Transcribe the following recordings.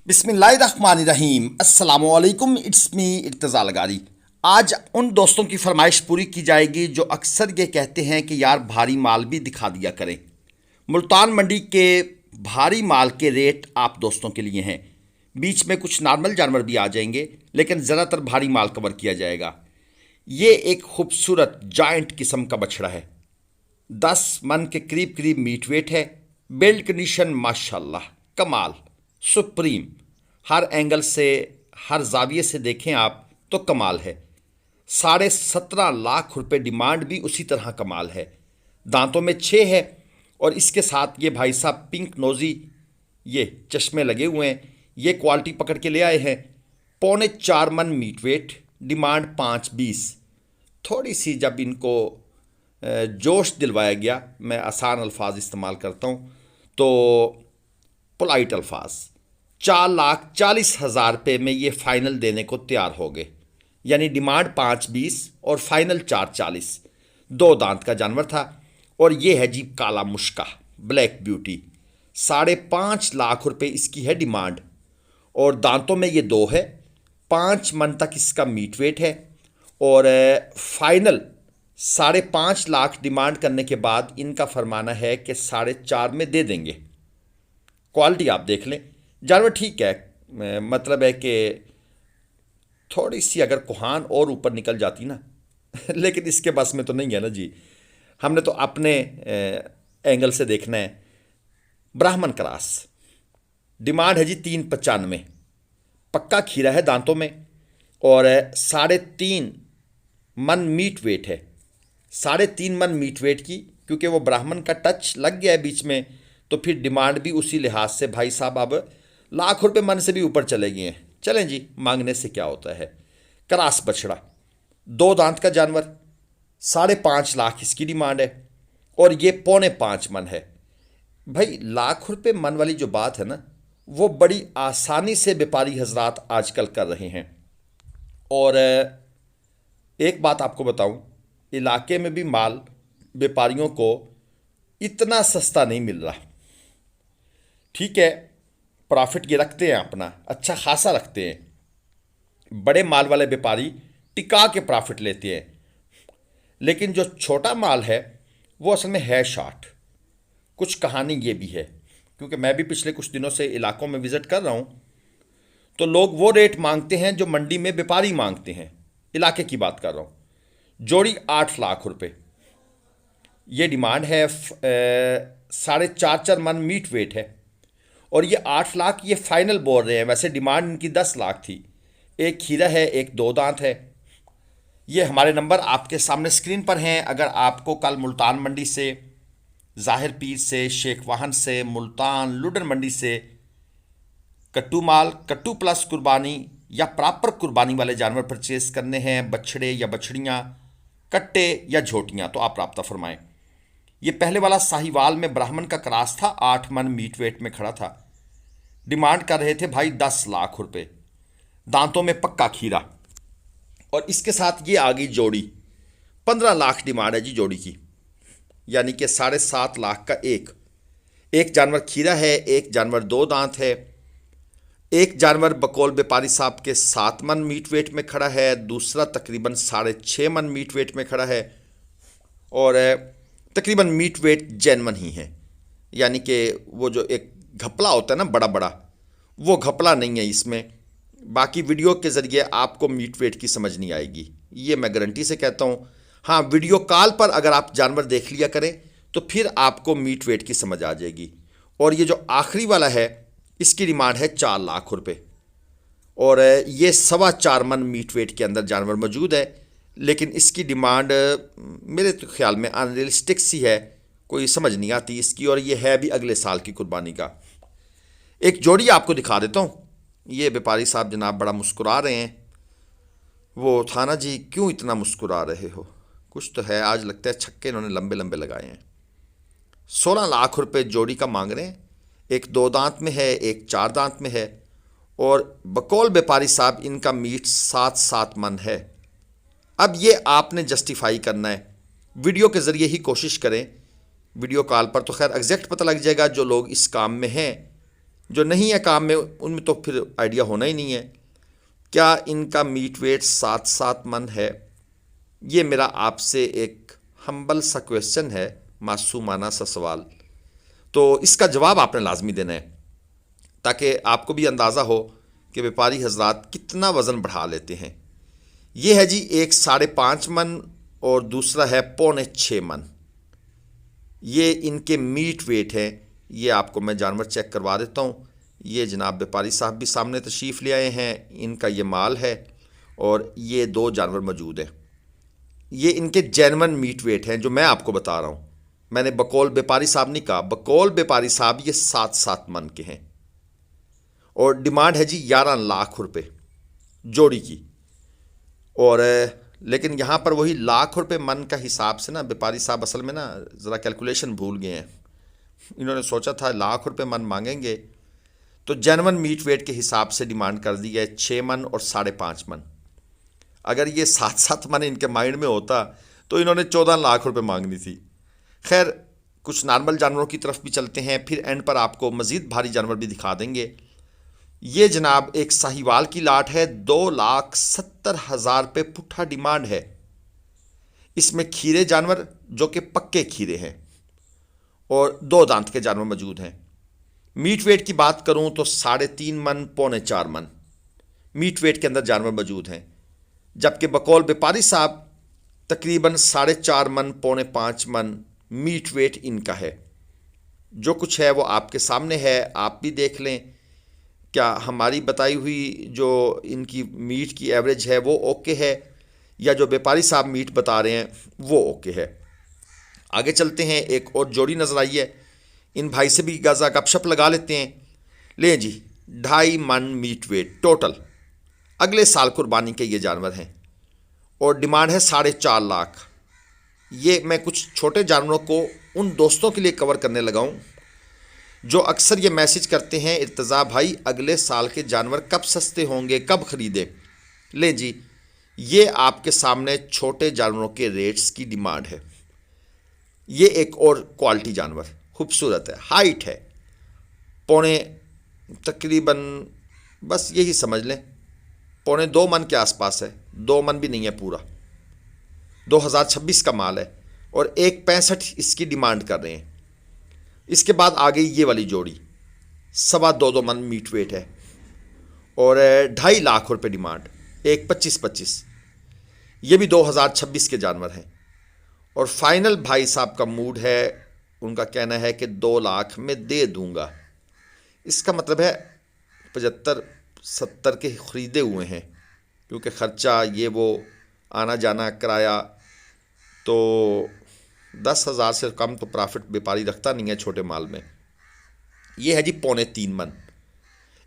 बिस्मिल्लाहिर्रहमानिर्रहीम अस्सलामुअलैकुम। It's me Irtaza Lagari. आज उन दोस्तों की फरमाइश पूरी की जाएगी जो अक्सर ये कहते हैं कि यार भारी माल भी दिखा दिया करें। मुल्तान मंडी के भारी माल के रेट आप दोस्तों के लिए हैं। बीच में कुछ नॉर्मल जानवर भी आ जाएंगे, लेकिन ज़्यादातर भारी माल कवर किया जाएगा। ये एक खूबसूरत जाइंट किस्म का बछड़ा है। 10 मन के करीब करीब मीट वेट है। बिल्ड कंडीशन माशाल्लाह कमाल, सुप्रीम। हर एंगल से, हर जाविये से देखें आप तो कमाल है। 17.5 लाख रुपए डिमांड भी उसी तरह कमाल है। दांतों में 6 है और इसके साथ ये भाई साहब पिंक नोजी, ये चश्मे लगे हुए हैं। ये क्वालिटी पकड़ के ले आए हैं। 3.25 मन मीट वेट, डिमांड 5.20। थोड़ी सी जब इनको जोश दिलवाया गया, मैं आसान अल्फाज इस्तेमाल करता हूँ तो पोलाइट अल्फाज, 4,40,000 रुपये में ये फाइनल देने को तैयार हो गए। यानी डिमांड 5.20 और फाइनल 4.40। 2 दांत का जानवर था और ये है जी काला मुश्का, ब्लैक ब्यूटी। 5.5 लाख रुपये इसकी है डिमांड और दांतों में ये 2 है। 5 मन तक इसका मीट वेट है और फाइनल 5.5 लाख डिमांड करने के बाद इनका फरमाना है कि 4.5 में दे देंगे। क्वालिटी आप देख लें, जानवर ठीक है। मतलब है कि थोड़ी सी अगर कुहान और ऊपर निकल जाती ना लेकिन इसके बस में तो नहीं है ना जी। हमने तो अपने एंगल से देखना है। ब्राह्मण क्रॉस, डिमांड है जी 3.95। पक्का खीरा है दांतों में और 3.5 मन मीट वेट है। 3.5 मन मीट वेट की, क्योंकि वो ब्राह्मण का टच लग गया है बीच में, तो फिर डिमांड भी उसी लिहाज से भाई साहब अब लाख रुपए मन से भी ऊपर चले गए हैं। चलें जी, मांगने से क्या होता है। क्रॉस बछड़ा, 2 दांत का जानवर, 5.5 लाख इसकी डिमांड है और ये 4.25 मन है। भाई लाख रुपए मन वाली जो बात है ना, वो बड़ी आसानी से व्यापारी हजरात आजकल कर रहे हैं। और एक बात आपको बताऊं, इलाके में भी माल व्यापारियों को इतना सस्ता नहीं मिल रहा। ठीक है, प्रॉफिट ये रखते हैं अपना, अच्छा खासा रखते हैं। बड़े माल वाले व्यापारी टिका के प्रॉफिट लेते हैं, लेकिन जो छोटा माल है वो असल में है शॉर्ट। कुछ कहानी ये भी है, क्योंकि मैं भी पिछले कुछ दिनों से इलाकों में विज़िट कर रहा हूँ, तो लोग वो रेट मांगते हैं जो मंडी में व्यापारी मांगते हैं। इलाके की बात कर रहा हूँ। जोड़ी 8 लाख रुपए, ये डिमांड है। 4.5 मन मीट वेट है और ये 8 लाख ये फाइनल बोल रहे हैं। वैसे डिमांड इनकी 10 लाख थी। एक खीरा है, एक 2 दांत है। ये हमारे नंबर आपके सामने स्क्रीन पर हैं। अगर आपको कल मुल्तान मंडी से, ज़ाहिर पीर से, शेख वाहन से, मुल्तान लुडन मंडी से कट्टू माल, कट्टू प्लस कुर्बानी या प्रॉपर कुर्बानी वाले जानवर परचेज करने हैं, बछड़े या बछड़ियाँ, कट्टे या झोटियाँ, तो आप राब्ता फरमाएं। ये पहले वाला साहिवाल में ब्राह्मण का क्रॉस था, 8 मन मीट वेट में खड़ा था। डिमांड कर रहे थे भाई 10 लाख रुपए, दांतों में पक्का खीरा। और इसके साथ ये आ गई जोड़ी, 15 लाख डिमांड है जी जोड़ी की। यानी कि 7.5 लाख का एक जानवर खीरा है, एक जानवर 2 दांत है, एक जानवर बकौल व्यापारी साहब के 7 मन मीट वेट में खड़ा है, दूसरा तकरीबन 6.5 मन मीट वेट में खड़ा है और तकरीबन मीट वेट जैनवन ही है। यानी कि वो जो एक घपला होता है ना बड़ा बड़ा, वो घपला नहीं है इसमें। बाकी वीडियो के ज़रिए आपको मीट वेट की समझ नहीं आएगी, ये मैं गारंटी से कहता हूँ। हाँ, वीडियो कॉल पर अगर आप जानवर देख लिया करें तो फिर आपको मीट वेट की समझ आ जाएगी। और ये जो आखिरी वाला है, इसकी डिमांड है 4 लाख रुपए और ये 4.25 मन मीट वेट के अंदर जानवर मौजूद है। लेकिन इसकी डिमांड मेरे तो ख्याल में अनरियलिस्टिक सी है, कोई समझ नहीं आती इसकी। और ये है भी अगले साल की कुर्बानी का। एक जोड़ी आपको दिखा देता हूँ। ये व्यापारी साहब जनाब बड़ा मुस्कुरा रहे हैं। वो था ना जी, क्यों इतना मुस्कुरा रहे हो, कुछ तो है। आज लगता है छक्के इन्होंने लंबे लंबे लगाए हैं। 16 लाख रुपए जोड़ी का मांग रहे हैं। एक 2 दांत में है, एक 4 दांत में है और बकौल व्यापारी साहब इनका मीट 7 मन है। अब ये आपने जस्टिफाई करना है, वीडियो के ज़रिए ही कोशिश करें। वीडियो कॉल पर तो खैर एग्जैक्ट पता लग जाएगा जो लोग इस काम में हैं जो नहीं है काम में उनमें तो फिर आइडिया होना ही नहीं है। क्या इनका मीट वेट 7-7 मन है? ये मेरा आपसे एक हम्बल सा क्वेश्चन है, मासूमाना सा सवाल। तो इसका जवाब आपने लाजमी देना है ताकि आपको भी अंदाज़ा हो कि व्यापारी हजरात कितना वज़न बढ़ा लेते हैं। ये है जी एक 5.5 मन और दूसरा है 6.25 मन। ये इनके मीट वेट है। ये आपको मैं जानवर चेक करवा देता हूँ। ये जनाब व्यापारी साहब भी सामने तशरीफ़ ले आए हैं, इनका ये माल है और ये 2 जानवर मौजूद हैं। ये इनके जेन्युइन मीट वेट हैं जो मैं आपको बता रहा हूँ। मैंने बकौल व्यापारी साहब नहीं कहा, बकौल व्यापारी साहब ये 7-7 मन के हैं और डिमांड है जी 11 लाख रुपए जोड़ी की। और लेकिन यहाँ पर वही लाख रुपए मन का हिसाब से ना व्यापारी साहब असल में ना ज़रा कैलकुलेशन भूल गए हैं। इन्होंने सोचा था लाख रुपए मन मांगेंगे तो जेन्युइन मीट वेट के हिसाब से डिमांड कर दी है 6 मन और 5.5 मन। अगर ये 7-7 मन इनके माइंड में होता तो इन्होंने 14 लाख रुपए मांगनी थी। खैर कुछ नॉर्मल जानवरों की तरफ भी चलते हैं, फिर एंड पर आपको मज़ीद भारी जानवर भी दिखा देंगे। ये जनाब एक साहिवाल की लाट है, 2,70,000 रुपये पुट्ठा डिमांड है। इसमें खीरे जानवर जो कि पक्के खीरे हैं और 2 दांत के जानवर मौजूद हैं। मीट वेट की बात करूं तो 3.5 मन 4.25 मन मीट वेट के अंदर जानवर मौजूद हैं, जबकि बकौल व्यापारी साहब तकरीबन 4.5 मन 4.5 मन मीट वेट इनका है। जो कुछ है वो आपके सामने है, आप भी देख लें। क्या हमारी बताई हुई जो इनकी मीट की एवरेज है वो ओके है या जो व्यापारी साहब मीट बता रहे हैं वो ओके है? आगे चलते हैं। एक और जोड़ी नज़र आई है, इन भाई से भी गाजा गपशप लगा लेते हैं। ले जी 2.5 मन मीट वेट टोटल, अगले साल कुर्बानी के ये जानवर हैं और डिमांड है 4.5 लाख। ये मैं कुछ छोटे जानवरों को उन दोस्तों के लिए कवर करने लगा हूँ जो अक्सर ये मैसेज करते हैं, इर्तज़ा भाई अगले साल के जानवर कब सस्ते होंगे, कब ख़रीदें। ले जी ये आपके सामने छोटे जानवरों के रेट्स की डिमांड है। ये एक और क्वालिटी जानवर खूबसूरत है, हाइट है पौने तकरीबन बस यही समझ लें 2.25 मन के आसपास है, 2 मन भी नहीं है पूरा। 2026 का माल है और 1.65 इसकी डिमांड कर रहे हैं। इसके बाद आ गई ये वाली जोड़ी, 2.25 मन मीट वेट है और 2.5 लाख रुपए डिमांड, 1.25-25। ये भी 2026 के जानवर हैं और फाइनल भाई साहब का मूड है, उनका कहना है कि 2 लाख में दे दूंगा। इसका मतलब है 75-70 के ख़रीदे हुए हैं, क्योंकि ख़र्चा ये वो आना जाना किराया, तो 10,000 से कम तो प्रॉफिट व्यापारी रखता नहीं है छोटे माल में। ये है जी 3.25 मन,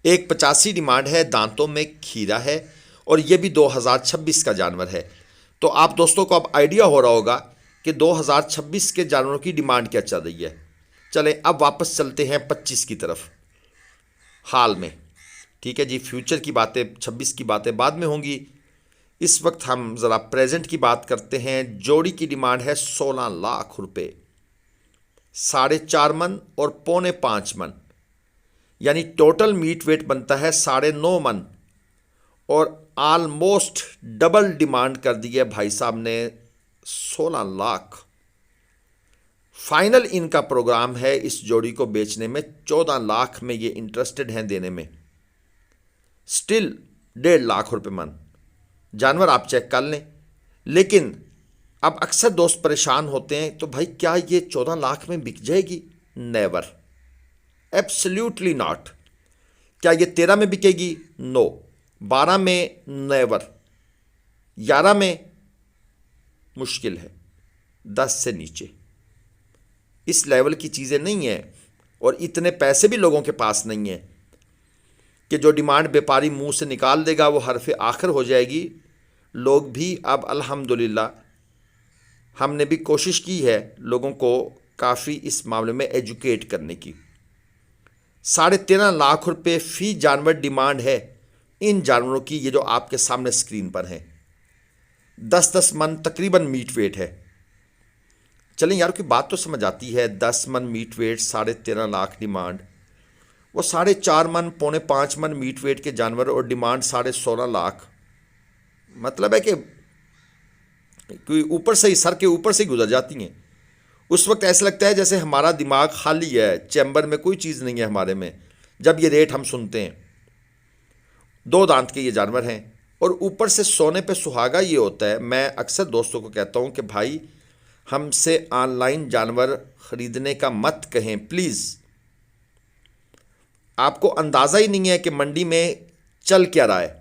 1.85 डिमांड है, दांतों में खीरा है और ये भी 2026 का जानवर है। तो आप दोस्तों को अब आइडिया हो रहा होगा कि 2026 के जानवरों की डिमांड क्या चल रही है। चलें अब वापस चलते हैं 25 की तरफ हाल में। ठीक है जी, फ्यूचर की बातें 26 की बातें बाद में होंगी। इस वक्त हम ज़रा प्रेजेंट की बात करते हैं। जोड़ी की डिमांड है 16 लाख रुपए, 4.5 मन और 4.25 मन, यानी टोटल मीट वेट बनता है 9.5 मन और ऑलमोस्ट डबल डिमांड कर दी है भाई साहब ने, 16 लाख। फाइनल इनका प्रोग्राम है इस जोड़ी को बेचने में 14 लाख में ये इंटरेस्टेड हैं देने में। स्टिल 1.5 लाख रुपए मन जानवर आप चेक कर लें। लेकिन अब अक्सर दोस्त परेशान होते हैं, तो भाई क्या ये 14 लाख में बिक जाएगी? Never, absolutely not. क्या ये 13 में बिकेगी? नो। 12 में नेवर, 11 में मुश्किल है, 10 से नीचे इस लेवल की चीज़ें नहीं हैं और इतने पैसे भी लोगों के पास नहीं है कि जो डिमांड व्यापारी मुंह से निकाल देगा वो हरफ आखिर हो जाएगी। लोग भी अब अल्हम्दुलिल्लाह, हमने भी कोशिश की है लोगों को काफ़ी इस मामले में एजुकेट करने की। 13.5 लाख रुपए फ़ी जानवर डिमांड है इन जानवरों की, ये जो आपके सामने स्क्रीन पर हैं। 10-10 मन तकरीबन मीट वेट है। चलें यार की बात तो समझ आती है, 10 मन मीट वेट, 13.5 लाख डिमांड वो 4.5 मन पौने 5 मन मीट वेट के जानवर और डिमांड 16.5 लाख। मतलब है कि कोई ऊपर से ही, सर के ऊपर से ही गुजर जाती हैं। उस वक्त ऐसा लगता है जैसे हमारा दिमाग खाली है, चैम्बर में कोई चीज़ नहीं है हमारे में, जब ये रेट हम सुनते हैं। 2 दांत के ये जानवर हैं और ऊपर से सोने पे सुहागा ये होता है। मैं अक्सर दोस्तों को कहता हूँ कि भाई हमसे ऑनलाइन जानवर ख़रीदने का मत कहें प्लीज़। आपको अंदाज़ा ही नहीं है कि मंडी में चल क्या रहा है।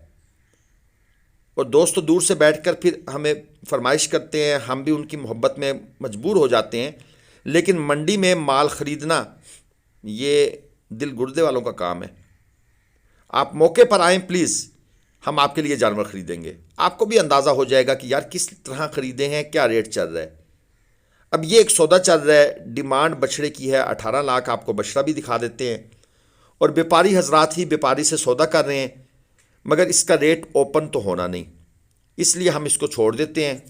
और दोस्त तो दूर से बैठकर फिर हमें फरमाइश करते हैं, हम भी उनकी मोहब्बत में मजबूर हो जाते हैं। लेकिन मंडी में माल ख़रीदना ये दिल गुर्दे वालों का काम है। आप मौके पर आएँ प्लीज़, हम आपके लिए जानवर ख़रीदेंगे। आपको भी अंदाज़ा हो जाएगा कि यार किस तरह ख़रीदे हैं, क्या रेट चल रहा है। अब ये एक सौदा चल रहा है, डिमांड बछड़े की है 18 लाख। आपको बछड़ा भी दिखा देते हैं। और व्यापारी हजरात ही व्यापारी से सौदा कर रहे हैं, मगर इसका रेट ओपन तो होना नहीं, इसलिए हम इसको छोड़ देते हैं।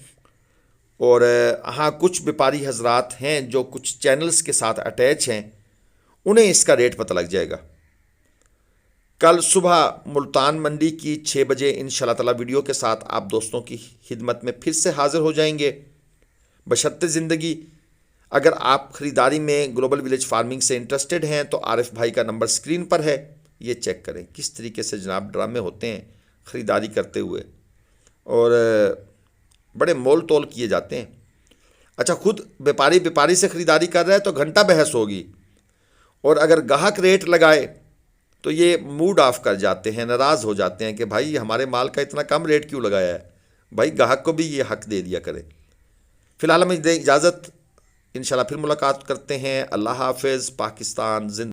और हाँ, कुछ व्यापारी हजरात हैं जो कुछ चैनल्स के साथ अटैच हैं, उन्हें इसका रेट पता लग जाएगा। कल सुबह मुल्तान मंडी की 6 बजे इंशाल्लाह ताला वीडियो के साथ आप दोस्तों की खिदमत में फिर से हाज़िर हो जाएंगे बशर्ते ज़िंदगी। अगर आप ख़रीदारी में ग्लोबल विलेज फार्मिंग से इंटरेस्टेड हैं तो आरिफ भाई का नंबर स्क्रीन पर है, ये चेक करें किस तरीके से जनाब ड्रामे होते हैं ख़रीदारी करते हुए, और बड़े मोल तोल किए जाते हैं। अच्छा, खुद व्यापारी से ख़रीदारी कर रहा है तो घंटा बहस होगी, और अगर ग्राहक रेट लगाए तो ये मूड ऑफ कर जाते हैं, नाराज़ हो जाते हैं कि भाई हमारे माल का इतना कम रेट क्यों लगाया है। भाई ग्राहक को भी ये हक दे दिया करें। फ़िलहाल हमें इजाज़त, इंशाल्लाह फिर मुलाकात करते हैं। अल्लाह हाफ़िज़। पाकिस्तान जिंदा।